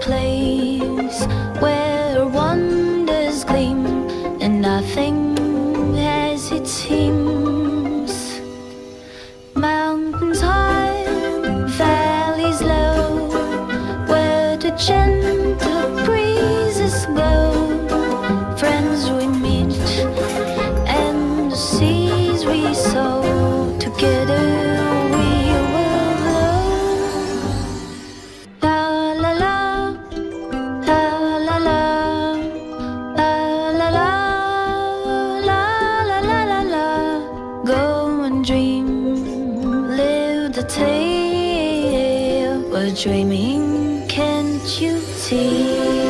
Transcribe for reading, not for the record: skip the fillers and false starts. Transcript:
place where wonders gleam and nothing as it seems. Mountains high, valleys low, where the gentle breezes blow. Friends we meet and the seas we sow. Together we will blow. La la la, la la la, la la la, la la la la la. Go and dream, live the tale. We're dreaming, can't you see?